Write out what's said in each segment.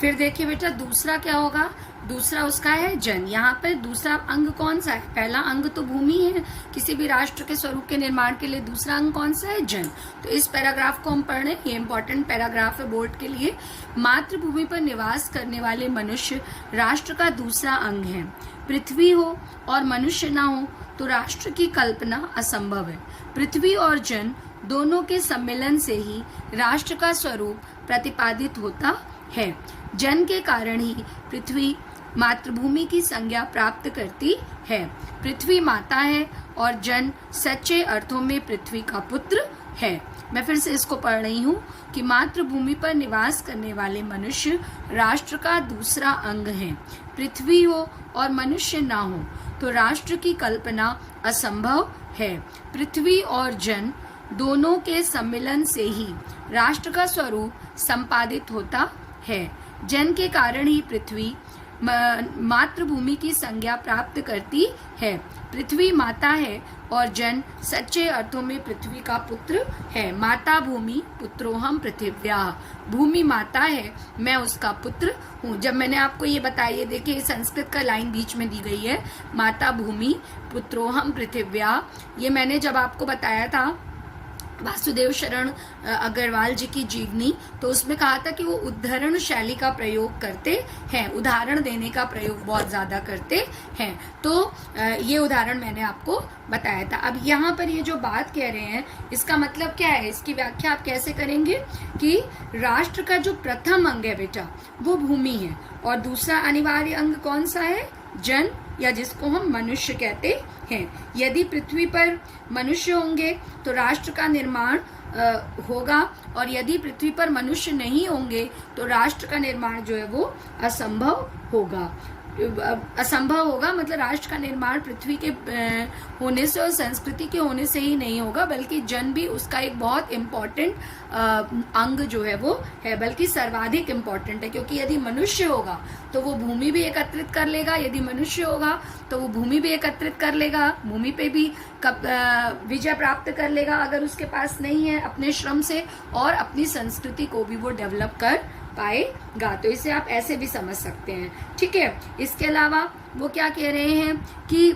फिर देखिए बेटा दूसरा क्या होगा, दूसरा उसका है जन। यहाँ पर दूसरा अंग कौन सा है, पहला अंग तो भूमि है, किसी भी राष्ट्र के स्वरूप के निर्माण के लिए दूसरा अंग कौन सा है, जन। तो इस पैराग्राफ को हम पढ़ रहे हैं, ये इंपॉर्टेंट पैराग्राफ है बोर्ड के लिए। मातृभूमि पर निवास करने वाले मनुष्य राष्ट्र का दूसरा अंग है। पृथ्वी हो और मनुष्य ना हो तो राष्ट्र की कल्पना असंभव है। पृथ्वी और जन दोनों के सम्मेलन से ही राष्ट्र का स्वरूप प्रतिपादित होता है। जन के कारण ही पृथ्वी मातृभूमि की संज्ञा प्राप्त करती है। पृथ्वी माता है और जन सच्चे अर्थों में पृथ्वी का पुत्र है। मैं फिर से इसको पढ़ रही हूँ कि मातृभूमि पर निवास करने वाले मनुष्य राष्ट्र का दूसरा अंग है। पृथ्वी हो और मनुष्य ना हो तो राष्ट्र की कल्पना असंभव है। पृथ्वी और जन दोनों के सम्मिलन से ही राष्ट्र का स्वरूप संपादित होता है। जन के कारण ही पृथ्वी मातृभूमि की संज्ञा प्राप्त करती है। पृथ्वी माता है और जन सच्चे अर्थों में पृथ्वी का पुत्र है। माता भूमि पुत्रोहम पृथिव्याः, भूमि माता है, मैं उसका पुत्र हूँ। जब मैंने आपको ये बताया, ये देखिए संस्कृत का लाइन बीच में दी गई है, माता भूमि पुत्रोहम पृथिव्याः। ये मैंने जब आपको बताया था वासुदेव शरण अग्रवाल जी की जीवनी, तो उसमें कहा था कि वो उदाहरण शैली का प्रयोग करते हैं, उदाहरण देने का प्रयोग बहुत ज्यादा करते हैं। तो ये उदाहरण मैंने आपको बताया था। अब यहाँ पर ये जो बात कह रहे हैं इसका मतलब क्या है, इसकी व्याख्या आप कैसे करेंगे कि राष्ट्र का जो प्रथम अंग है बेटा वो भूमि है और दूसरा अनिवार्य अंग कौन सा है, जन, या जिसको हम मनुष्य कहते हैं। यदि पृथ्वी पर मनुष्य होंगे तो राष्ट्र का निर्माण होगा और यदि पृथ्वी पर मनुष्य नहीं होंगे तो राष्ट्र का निर्माण जो है वो असंभव होगा। असंभव होगा मतलब राष्ट्र का निर्माण पृथ्वी के होने से और संस्कृति के होने से ही नहीं होगा, बल्कि जन भी उसका एक बहुत इम्पोर्टेंट अंग जो है वो है, बल्कि सर्वाधिक इम्पोर्टेंट है। क्योंकि यदि मनुष्य होगा तो वो भूमि भी एकत्रित कर लेगा, यदि मनुष्य होगा तो वो भूमि भी एकत्रित कर लेगा, भूमि पे भी विजय प्राप्त कर लेगा अगर उसके पास नहीं है अपने श्रम से, और अपनी संस्कृति को भी वो डेवलप कर पाएगा। तो इसे आप ऐसे भी समझ सकते हैं, ठीक है। इसके अलावा वो क्या कह रहे हैं कि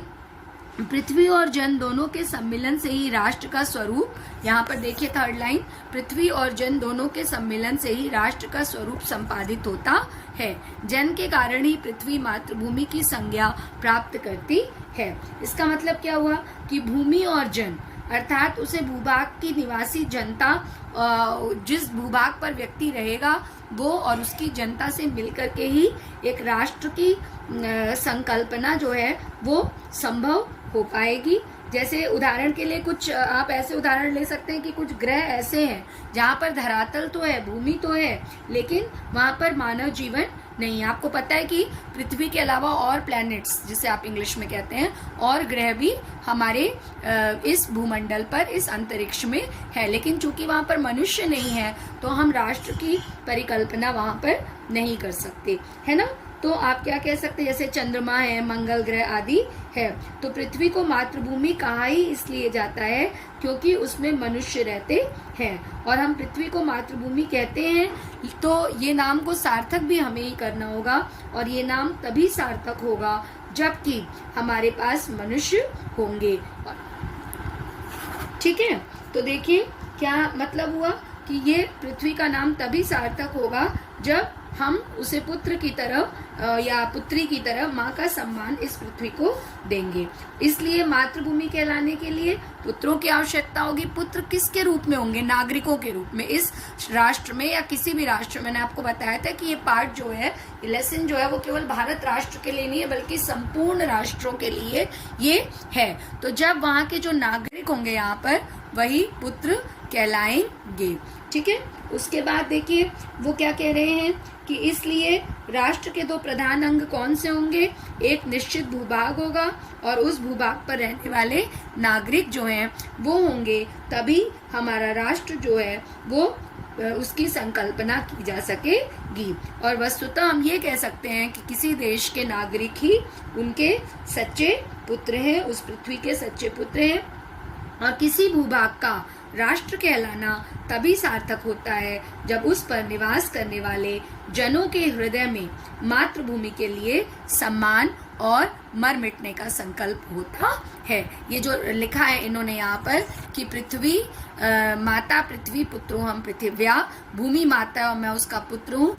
पृथ्वी और जन दोनों के सम्मिलन से ही राष्ट्र का स्वरूप, यहाँ पर देखिए थर्ड लाइन, पृथ्वी और जन दोनों के सम्मिलन से ही राष्ट्र का स्वरूप संपादित होता है। जन के कारण ही पृथ्वी मातृभूमि की संज्ञा प्राप्त करती है। इसका मतलब क्या हुआ कि भूमि और जन अर्थात उसे भूभाग की निवासी जनता, जिस भूभाग पर व्यक्ति रहेगा वो और उसकी जनता से मिलकर के ही एक राष्ट्र की संकल्पना जो है वो संभव हो पाएगी। जैसे उदाहरण के लिए कुछ आप ऐसे उदाहरण ले सकते हैं कि कुछ ग्रह ऐसे हैं जहाँ पर धरातल तो है, भूमि तो है, लेकिन वहाँ पर मानव जीवन नहीं है। आपको पता है कि पृथ्वी के अलावा और प्लैनेट्स, जिसे आप इंग्लिश में कहते हैं, और ग्रह भी हमारे इस भूमंडल पर, इस अंतरिक्ष में है, लेकिन चूंकि वहाँ पर मनुष्य नहीं है तो हम राष्ट्र की परिकल्पना वहाँ पर नहीं कर सकते, है ना। तो आप क्या कह सकते हैं, जैसे चंद्रमा है, मंगल ग्रह आदि है। तो पृथ्वी को मातृभूमि कहा ही इसलिए जाता है क्योंकि उसमें मनुष्य रहते हैं, और हम पृथ्वी को मातृभूमि कहते हैं। तो ये नाम को सार्थक भी हमें ही करना होगा, और ये नाम तभी सार्थक होगा जबकि हमारे पास मनुष्य होंगे, ठीक है। तो देखिए क्या मतलब हुआ कि ये पृथ्वी का नाम तभी सार्थक होगा जब हम उसे पुत्र की तरह या पुत्री की तरह माँ का सम्मान इस पृथ्वी को देंगे। इसलिए मातृभूमि कहलाने के लिए पुत्रों की आवश्यकता होगी। पुत्र किसके रूप में होंगे, नागरिकों के रूप में इस राष्ट्र में या किसी भी राष्ट्र में। मैंने आपको बताया था कि ये पार्ट जो है, ये लेसन जो है वो केवल भारत राष्ट्र के लिए नहीं है बल्कि संपूर्ण राष्ट्रों के लिए ये है। तो जब वहाँ के जो नागरिक होंगे यहाँ पर वही पुत्र कहलाएंगे, ठीक है। उसके बाद देखिए वो क्या कह रहे हैं कि इसलिए राष्ट्र के दो प्रधान अंग कौन से होंगे, एक निश्चित भूभाग होगा और उस भूभाग पर रहने वाले नागरिक जो हैं वो होंगे, तभी हमारा राष्ट्र जो है वो उसकी संकल्पना की जा सकेगी। और वस्तुतः हम ये कह सकते हैं कि किसी देश के नागरिक ही उनके सच्चे पुत्र हैं, उस पृथ्वी के सच्चे पुत्र हैं, और किसी भूभाग का राष्ट्र कहलाना तभी सार्थक होता है जब उस पर निवास करने वाले जनों के हृदय में मातृभूमि के लिए सम्मान और मर मिटने का संकल्प होता है। ये जो लिखा है इन्होंने यहाँ पर कि पृथ्वी माता पृथ्वी पुत्रो हम पृथिव्या, भूमि माता और मैं उसका पुत्र हूँ।